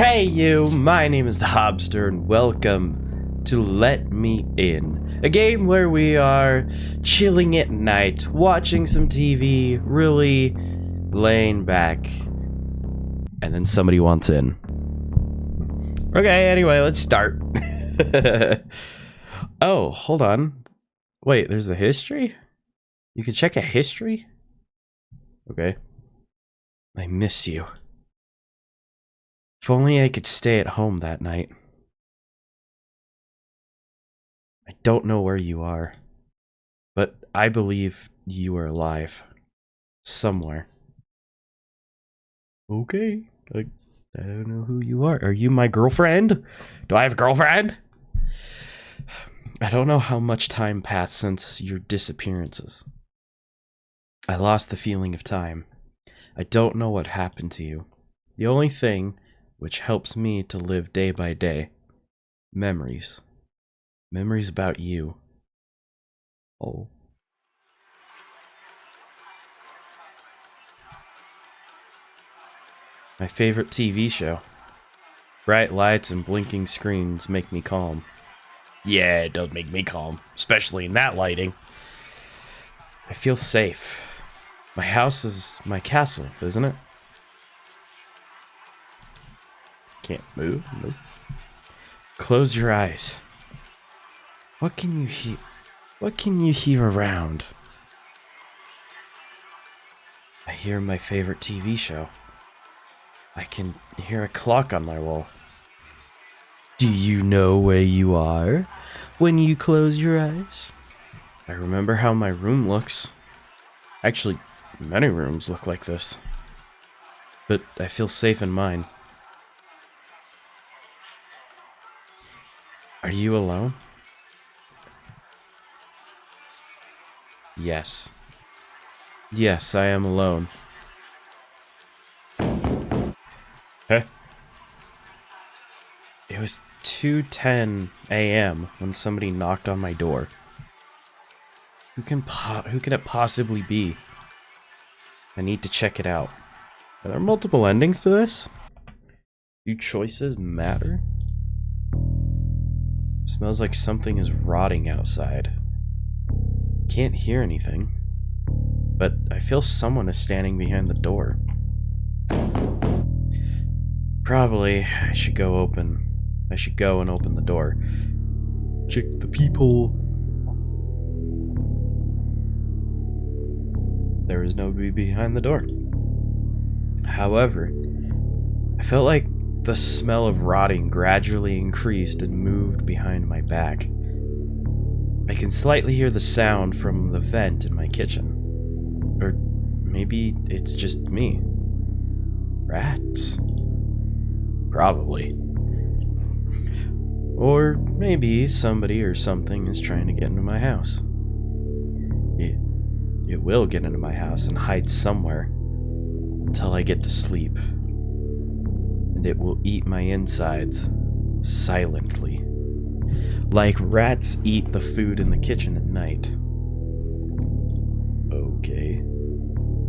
Hey you, my name is the Hobster and welcome to Let Me In, a game where we are chilling at night, watching some TV, really laying back, and then somebody wants in. Okay, anyway, let's start. Oh, hold on. Wait, there's a history? You can check a history? Okay. I miss you. If only I could stay at home that night. I don't know where you are, but I believe you are alive. Somewhere. Okay. I don't know who you are. Are you my girlfriend? Do I have a girlfriend? I don't know how much time passed since your disappearances. I lost the feeling of time. I don't know what happened to you. The only thing which helps me to live day by day. Memories. Memories about you. Oh. My favorite TV show. Bright lights and blinking screens make me calm. Yeah, it does make me calm, especially in that lighting. I feel safe. My house is my castle, isn't it? Can't move. Nope. Close your eyes. What can you hear? What can you hear around? I hear my favorite TV show. I can hear a clock on my wall. Do you know where you are when you close your eyes? I remember how my room looks. Actually, many rooms look like this. But I feel safe in mine. Are you alone? Yes. Yes, I am alone. Huh? It was 2:10 a.m. when somebody knocked on my door. Who can it possibly be? I need to check it out. Are there multiple endings to this? Do choices matter? Smells like something is rotting outside. Can't hear anything, but I feel someone is standing behind the door. Probably I should go and open the door. Check the peephole. There is nobody behind the door. However, I felt like the smell of rotting gradually increased and moved behind my back. I can slightly hear the sound from the vent in my kitchen. Or maybe it's just me. Rats? Probably. Or maybe somebody or something is trying to get into my house. It will get into my house and hide somewhere until I get to sleep. And it will eat my insides silently. Like rats eat the food in the kitchen at night. Okay.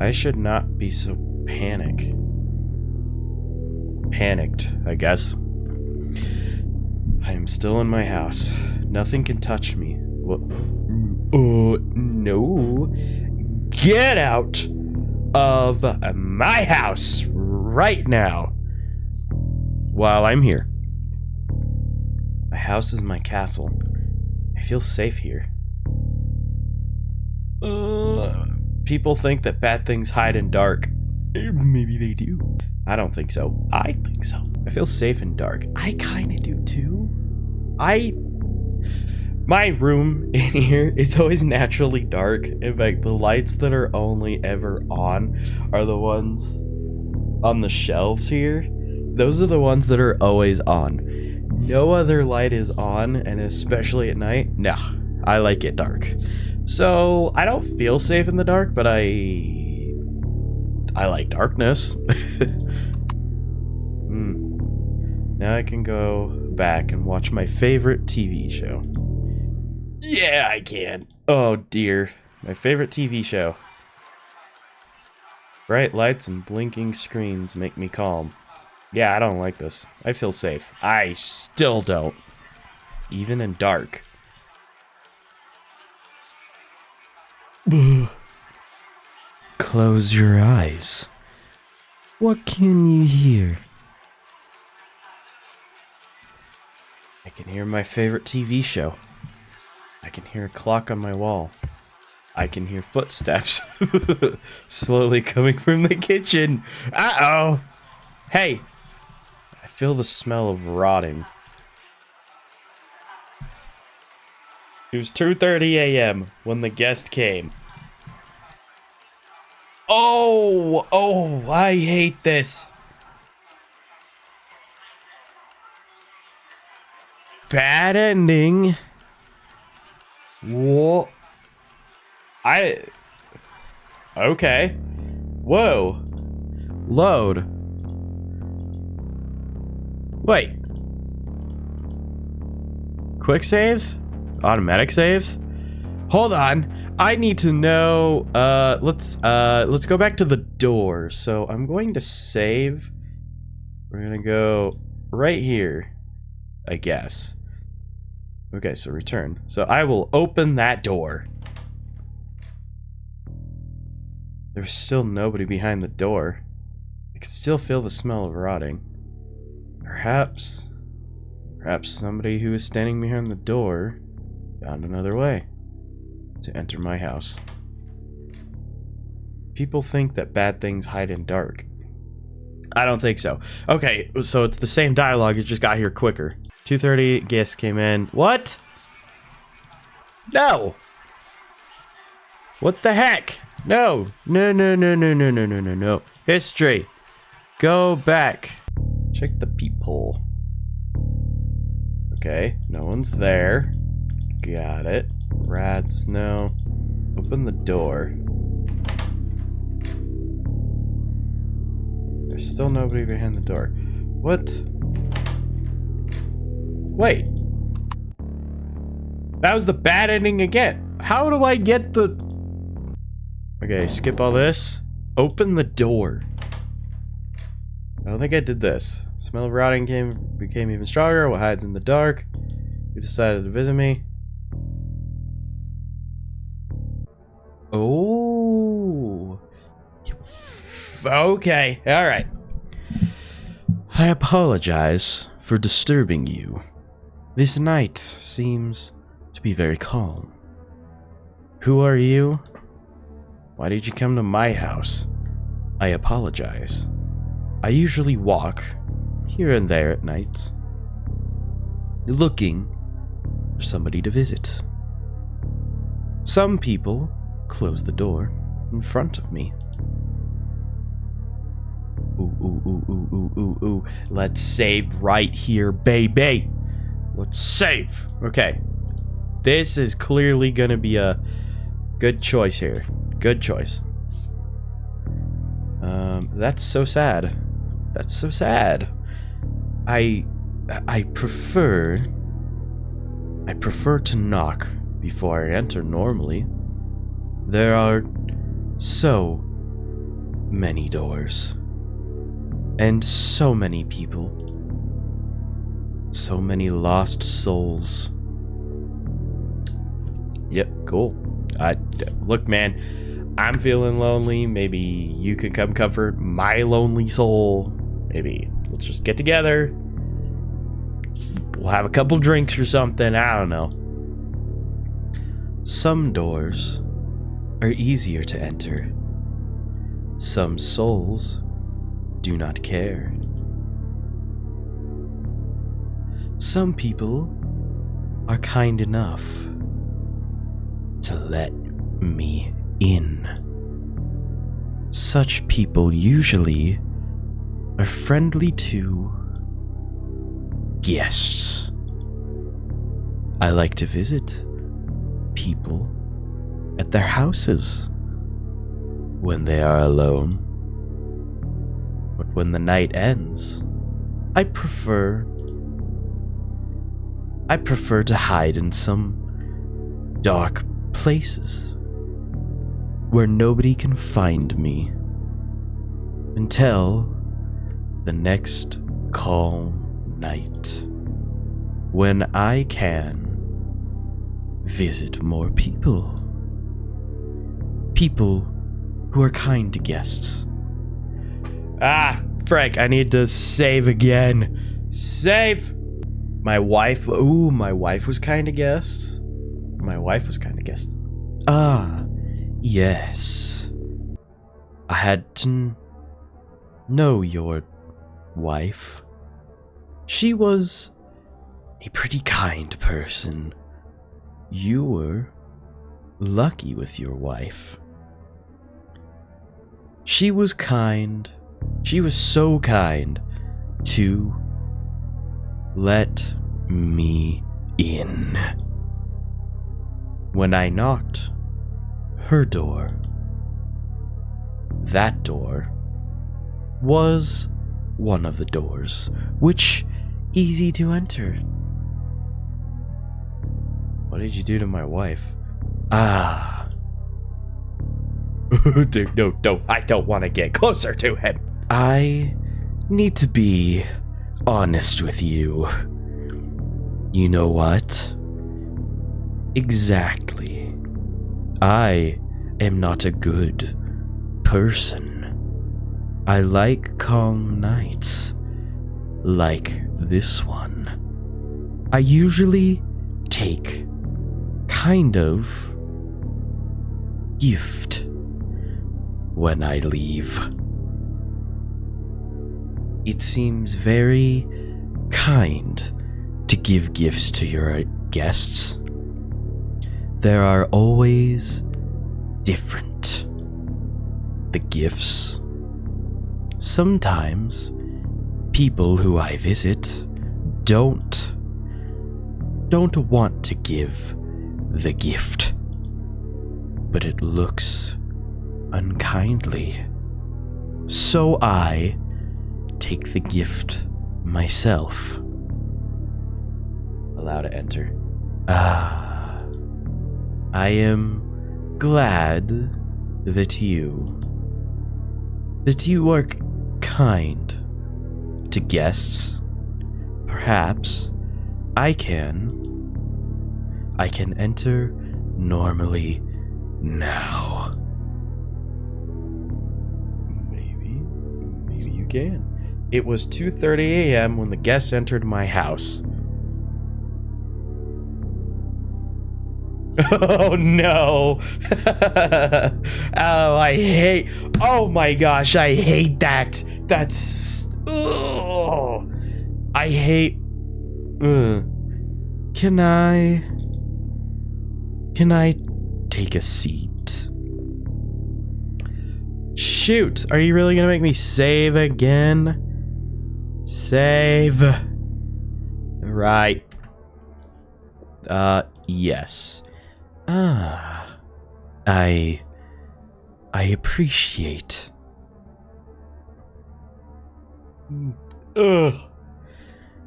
I should not be so panicked, I guess. I am still in my house. Nothing can touch me. What? No. Get out of my house right now while I'm here. My house is my castle. I feel safe here. People think that bad things hide in dark. Maybe they do. I don't think so. I think so. I feel safe in dark. I kinda do too. My room in here is always naturally dark. In fact, the lights that are only ever on are the ones on the shelves here. Those are the ones that are always on. No other light is on, and especially at night, no, I like it dark. So I don't feel safe in the dark, but I like darkness. Now I can go back and watch my favorite TV show. Yeah, I can. Oh dear, my favorite TV show. Bright lights and blinking screens make me calm. Yeah, I don't like this. I feel safe. I still don't. Even in dark. Close your eyes. What can you hear? I can hear my favorite TV show. I can hear a clock on my wall. I can hear footsteps slowly coming from the kitchen. Uh-oh. Hey. I feel the smell of rotting. It was 2:30 a.m. when the guest came. Oh, I hate this. Bad ending. Whoa. Okay. Whoa. Load. Wait. Quick saves? Automatic saves? Hold on. I need to know. Let's go back to the door. So I'm going to save. We're gonna go right here, I guess. Okay, so return. So I will open that door. There's still nobody behind the door. I can still feel the smell of rotting. Perhaps somebody who is standing behind the door found another way to enter my house. People think that bad things hide in dark. I don't think so. Okay, so it's the same dialogue, it just got here quicker. 2:30, guest came in. What? No! What the heck? No. No. History. Go back. Check the peephole. Okay, no one's there. Got it. Rats, no. Open the door. There's still nobody behind the door. What? Wait. That was the bad ending again. How do I get the... Okay, skip all this. Open the door. I don't think I did this. Smell of rotting became even stronger. What hides in the dark? You decided to visit me. Oh. Okay. All right. I apologize for disturbing you. This night seems to be very calm. Who are you? Why did you come to my house? I apologize. I usually walk here and there at nights, looking for somebody to visit. Some people close the door in front of me. Ooh. Let's save right here, baby. Let's save. Okay. This is clearly gonna be a good choice here. Good choice. That's so sad. That's so sad. I prefer to knock before I enter normally. There are so many doors. And so many people. So many lost souls. Yep, cool. Look, man, I'm feeling lonely. Maybe you could come comfort my lonely soul. Maybe let's just get together. We'll have a couple drinks or something. I don't know. Some doors are easier to enter. Some souls do not care. Some people are kind enough to let me in. Such people usually are friendly to guests. I like to visit people at their houses when they are alone. But when the night ends, I prefer to hide in some dark places where nobody can find me until the next calm night when I can visit more people. People who are kind to guests. Ah, Frank, I need to save again. Save! My wife, my wife was kind to guests. My wife was kind of guest. Ah, yes. I had to know your wife. She was a pretty kind person. You were lucky with your wife. She was kind. She was so kind to let me in. When I knocked her door, that door was one of the doors, which easy to enter. What did you do to my wife? Ah. Dude, no, I don't want to get closer to him. I need to be honest with you. You know what? Exactly. I am not a good person. I like calm nights, like this one. I usually take kind of gift when I leave. It seems very kind to give gifts to your guests. There are always different. The gifts. Sometimes people who I visit don't want to give the gift, but it looks unkindly. So I take the gift myself. Allow to enter. Ah, I am glad that you are kind to guests. Perhaps I can enter normally now. Maybe you can. It was 2:30 a.m. when the guests entered my house. Oh no. Oh my gosh, I hate that. That's I hate Can I take a seat? Shoot, are you really gonna make me save again? Save. Right. Yes. I appreciate.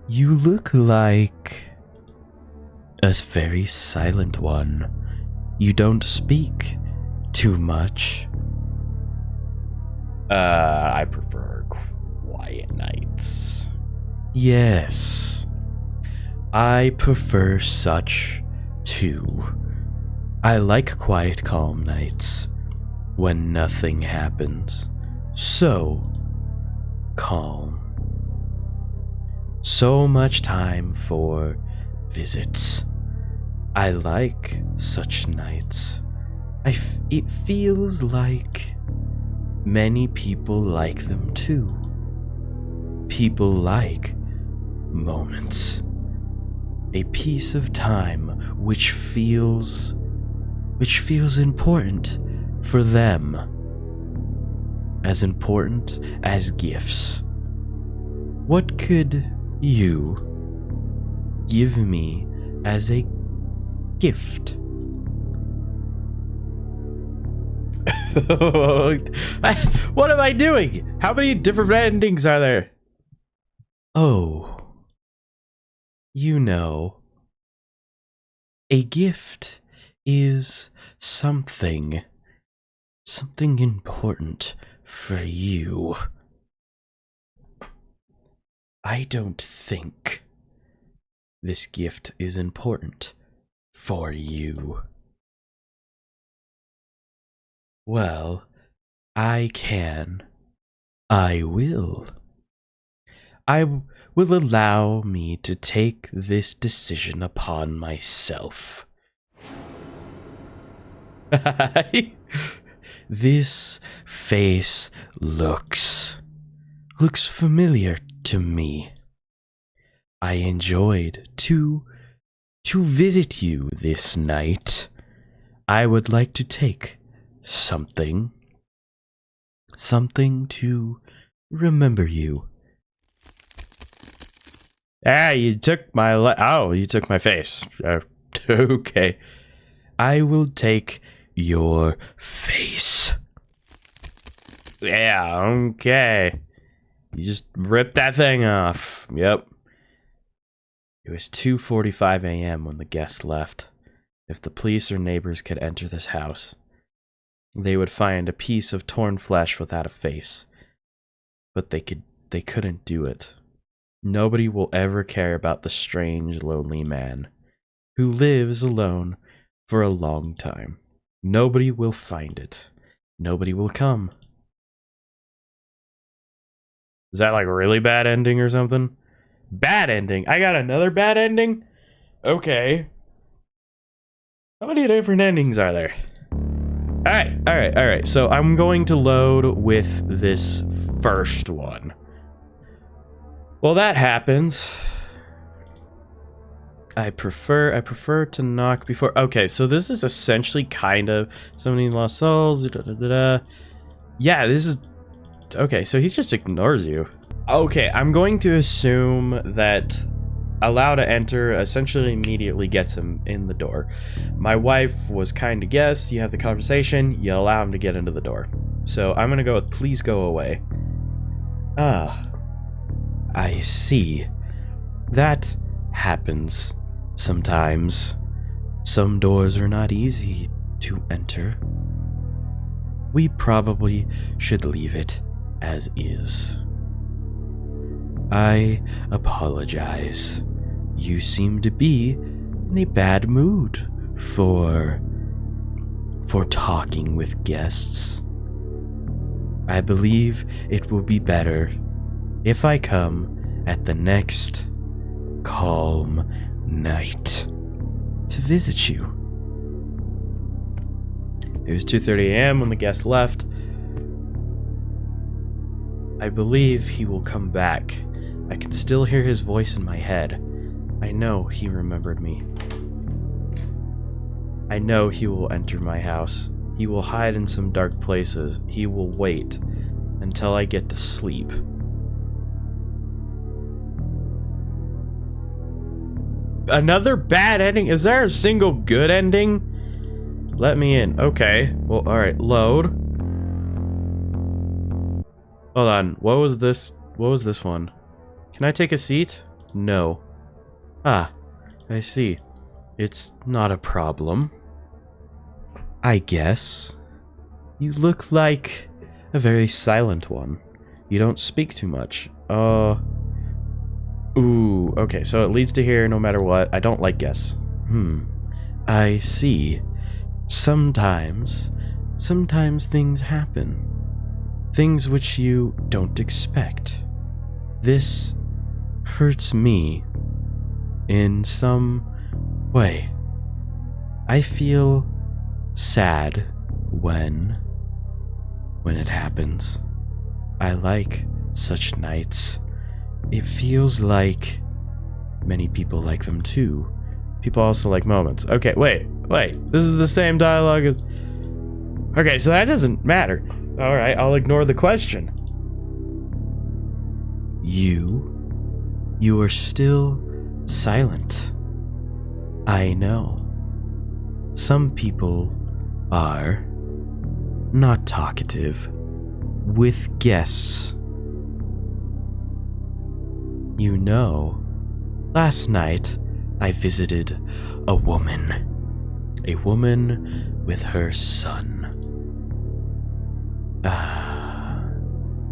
You look like a very silent one. You don't speak too much. I prefer quiet nights. Yes. I prefer such too. I like quiet, calm nights when nothing happens. So calm. So much time for visits. I like such nights. It feels like many people like them too. People like moments. A piece of time which feels important for them. As important as gifts. What could you give me as a gift? What am I doing? How many different endings are there? Oh, you know, a gift is something important for you. I don't think this gift is important for you. Well, I can. I will. Will allow me to take this decision upon myself. This face looks familiar to me. I enjoyed to visit you this night. I would like to take something to remember you. Ah, you took my you took my face. Okay. I will take your face. Yeah, okay. You just ripped that thing off. Yep. It was 2:45 a.m. when the guest left. If the police or neighbors could enter this house, they would find a piece of torn flesh without a face. But they couldn't do it. Nobody will ever care about the strange, lonely man who lives alone for a long time. Nobody will find it. Nobody will come. Is that like a really bad ending or something? Bad ending? I got another bad ending? Okay. How many different endings are there? Alright. So I'm going to load with this first one. Well, that happens. I prefer to knock before. Okay, so this is essentially kind of summoning lost souls. Yeah, this is okay. So he just ignores you. Okay, I'm going to assume that allow to enter essentially immediately gets him in the door. My wife was kind to guess. You have the conversation. You allow him to get into the door. So I'm gonna go with please go away. Ah, I see. That happens. Sometimes, some doors are not easy to enter. We probably should leave it as is. I apologize. You seem to be in a bad mood for talking with guests. I believe it will be better if I come at the next calm night to visit you. It was 2:30 a.m. when the guest left. I believe he will come back. I can still hear his voice in my head. I know he remembered me. I know he will enter my house. He will hide in some dark places. He will wait until I get to sleep. Another bad ending? Is there a single good ending? Let me in. Okay. Well, alright. Load. Hold on. What was this? What was this one? Can I take a seat? No. Ah, I see. It's not a problem. I guess. You look like a very silent one. You don't speak too much. Ooh, okay, so it leads to here no matter what. I don't like guess. I see. Sometimes things happen. Things which you don't expect. This hurts me in some way. I feel sad when it happens. I like such nights. It feels like many people like them too. People also like moments. Okay, wait. This is the same dialogue as... Okay, so that doesn't matter. Alright, I'll ignore the question. You are still silent. I know. Some people are not talkative with guests. You know, last night I visited a woman with her son.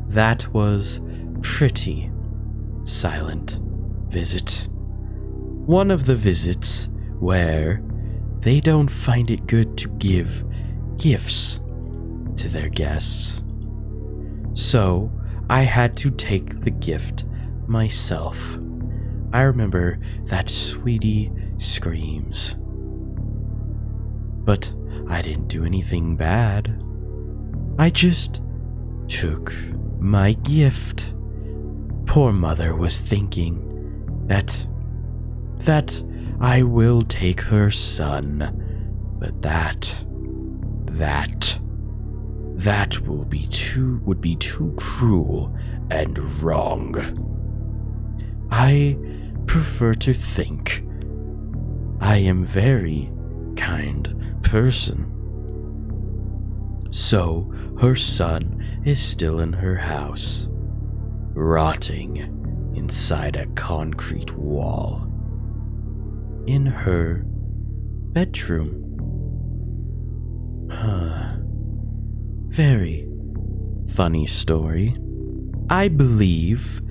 That was pretty silent visit. One of the visits where they don't find it good to give gifts to their guests. So I had to take the gift myself. I remember that Sweetie screams. But I didn't do anything bad. I just took my gift. Poor mother was thinking that I will take her son, but that would be too cruel and wrong. I prefer to think I am very kind person. So her son is still in her house, rotting inside a concrete wall in her bedroom. Very funny story. I believe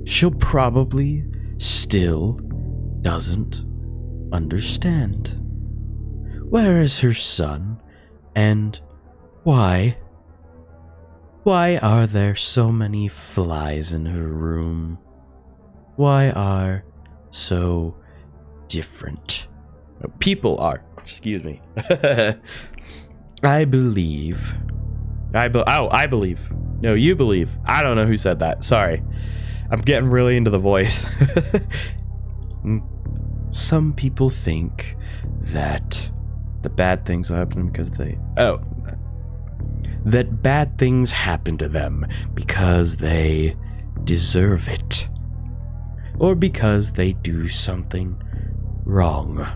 she'll probably still doesn't understand. Where is her son, and why? Why are there so many flies in her room? Why are so different? People are, excuse me. I believe. No, you believe. I don't know who said that. Sorry. I'm getting really into the voice. Some people think that the bad things happen because that bad things happen to them because they deserve it, or because they do something wrong.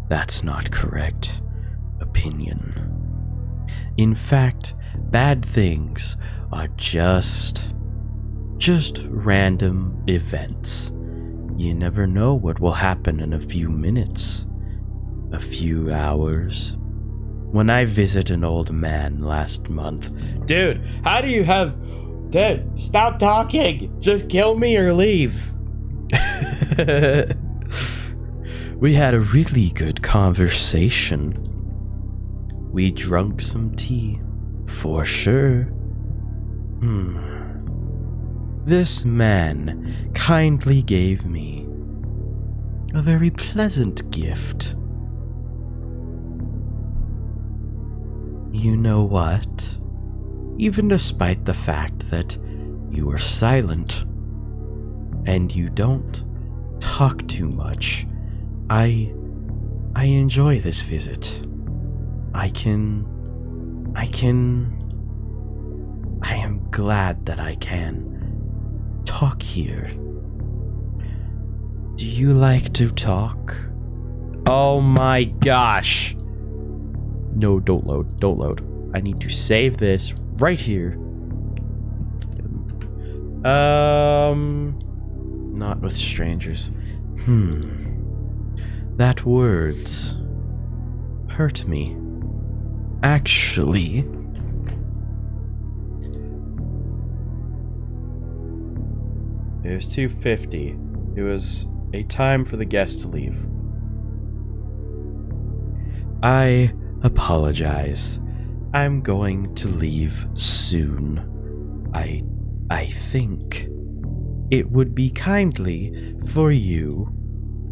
That's not correct opinion. In fact, bad things are just random events. You never know what will happen in a few minutes, a few hours. When I visit an old man last month, dude, stop talking. Just kill me or leave. We had a really good conversation. We drank some tea, for sure. This man kindly gave me a very pleasant gift. You know what? Even despite the fact that you are silent and you don't talk too much, I enjoy this visit. I am glad that I can talk here. Do you like to talk? Oh my gosh. No, don't load. I need to save this right here. Not with strangers. That words hurt me. Actually, it was 2:50. It was a time for the guest to leave. I apologize. I'm going to leave soon. I think it would be kindly for you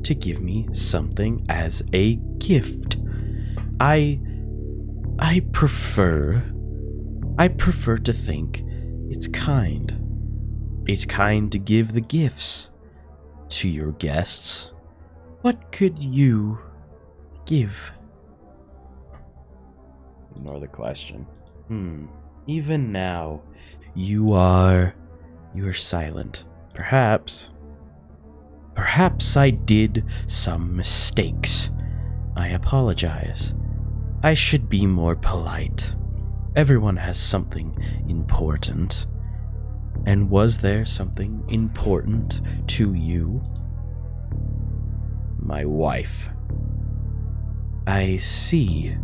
to give me something as a gift. I prefer to think it's kind. It's kind to give the gifts to your guests. What could you give? Ignore the question. Even now, you are silent. Perhaps I did some mistakes. I apologize. I should be more polite. Everyone has something important. And was there something important to you? My wife. I see.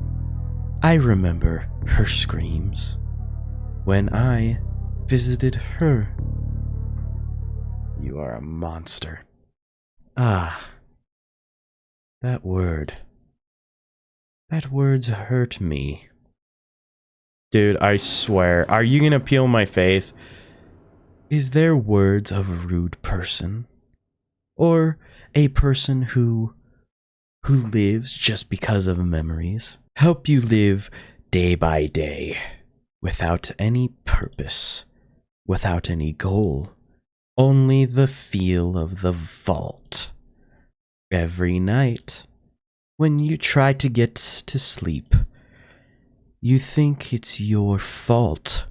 I remember her screams when I visited her You are a monster. Ah. That word. That word's hurt me. Dude, I swear. Are you gonna peel my face? Is there words of a rude person? Or a person who lives just because of memories? Help you live day by day, without any purpose, without any goal, only the feel of the vault. Every night, when you try to get to sleep, you think it's your fault.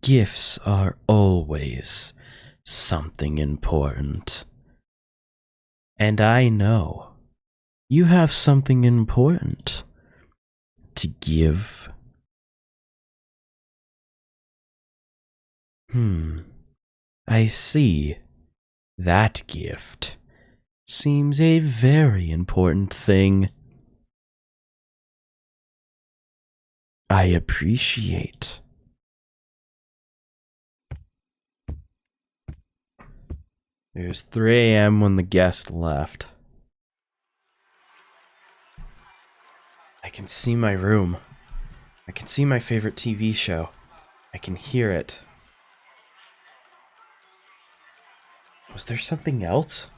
Gifts are always something important. And I know you have something important to give. I see. That gift seems a very important thing. I appreciate. It was 3 a.m. when the guest left. I can see my room. I can see my favorite TV show. I can hear it. Was there something else?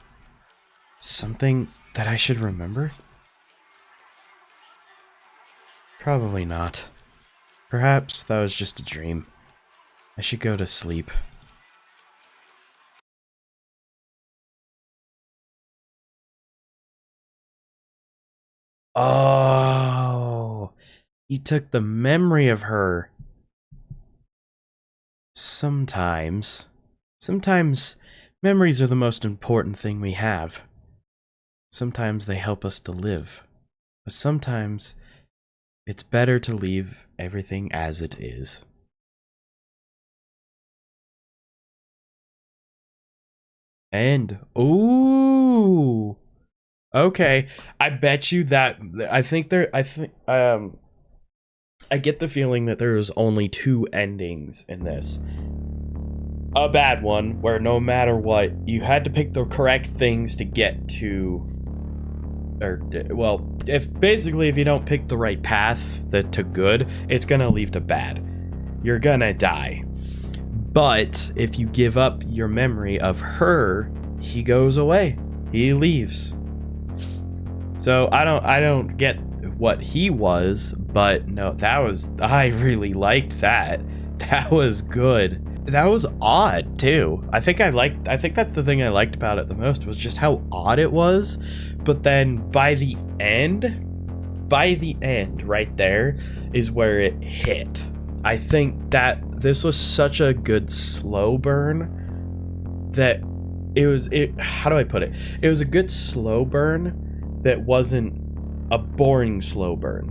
Something that I should remember? Probably not. Perhaps that was just a dream. I should go to sleep. Oh, he took the memory of her. Sometimes memories are the most important thing we have. Sometimes they help us to live, but sometimes it's better to leave everything as it is. And, ooh. Okay, I bet you that I get the feeling that there's only 2 endings in this. A bad one where no matter what, you had to pick the correct things to get to, or well, if you don't pick the right path to good, it's gonna lead to bad. You're gonna die. But if you give up your memory of her, he goes away. He leaves. So I don't get what he was, but no, I really liked that. That was good. That was odd too. I think that's the thing I liked about it the most, was just how odd it was. But then by the end right there is where it hit. I think that this was such a good slow burn that how do I put it? It was a good slow burn that wasn't a boring slow burn.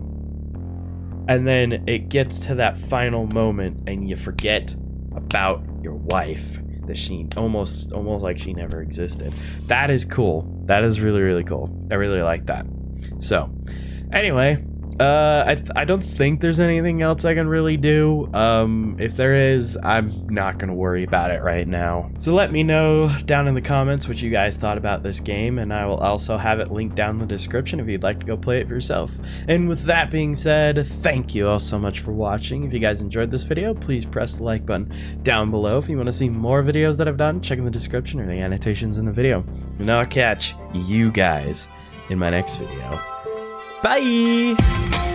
And then it gets to that final moment and you forget about your wife, that she almost like she never existed. That is cool. That is really, really cool. I really like that. So anyway, I don't think there's anything else I can really do. If there is, I'm not gonna worry about it right now. So let me know down in the comments what you guys thought about this game, and I will also have it linked down in the description if you'd like to go play it for yourself. And with that being said, thank you all so much for watching. If you guys enjoyed this video, please press the like button down below. If you want to see more videos that I've done, check in the description or the annotations in the video. And I'll catch you guys in my next video. Bye!